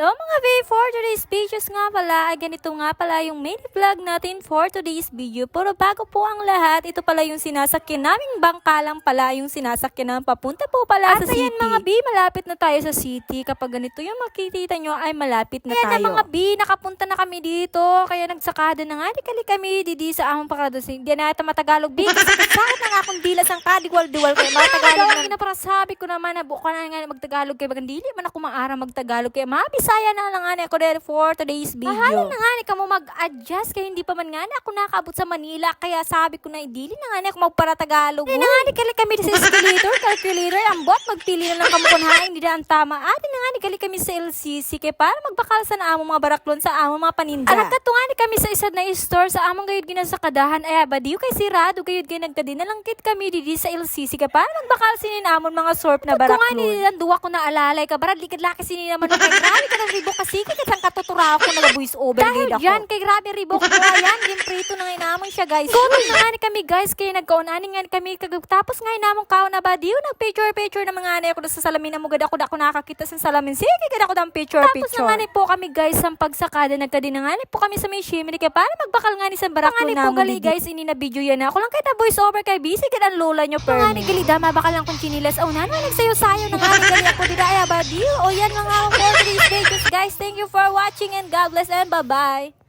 So mga babe, for today's videos nga pala, ay ganito nga pala yung mini vlog natin for today's video. Pero bago po ang lahat, ito pala yung sinasakyan naming bangka lang pala, yung sinasakyan namin papunta po pala sa city. At mga babe, malapit na tayo sa city. Kapag ganito yung makikita nyo ay malapit na tayo. Mga babe, nakapunta na kami dito. Kaya nagsakada na nga, kali kami didi sa among pakadasin. Di na ito matagalog babe, kasi sakit na nga akong dilas ang kadiwal-diwal kayo. Matagalog na para sabi ko naman na buka na nga magtagalog kayo. Bagandili man ako maara magtagalog kayo. Mabisaya na lang nga ako there for today's video. Mahalin na nga ni ka mo mag-adjust kaya hindi pa man nga ako nakabot sa Manila. Kaya sabi ko na idili na nga ni ako magparatagalog. Hindi na nga ni kali kami sa calculator, ang bot magpili na lang kamo kung haing hindi na ang tama. Ate na nga ni kali kami sa LCC kaya para magbakal sa na among mga baraklon sa among mga paninda. Alam ka nga ni kami sa isa na store sa among gayud ginasakadahan ay abadiyo kay sirado gayud kay nagkadina lang kit kami didi sa LCC kaya para magbakal sinin amon mga sorp na baraklon. Kung nga ni duwa ko na alalay ka barad likid laki sinin naman ng grabe ka ng ribok kasi kitang katutura ako na voice over dahil dyan kay grabe ribok ko ayan yung prito na inaamon siya guys. Gutom na nga ni kami guys kaya nagkaunani nga ni kami tapos nga inamong kao na ba diyo nagpicture na mga anay ako sa salamin na mugad ako nakakita sa salamin sige gad ako dang picture tapos na nga ni po kami guys sa pagsakada nagkadina nga ni po kami sa may shimmy kaya para magbakal nga ni sa baraklo na po gali guys ini na video yan ako lang kita voice over kay busy gad ang lola nyo per nga ni gali dama bakal lang kung chinilas oh nana nagsayo-sayo na nga ni gali ako dida ay ba diyo o yan mga for today's videos guys. Thank you for watching and God bless and bye-bye.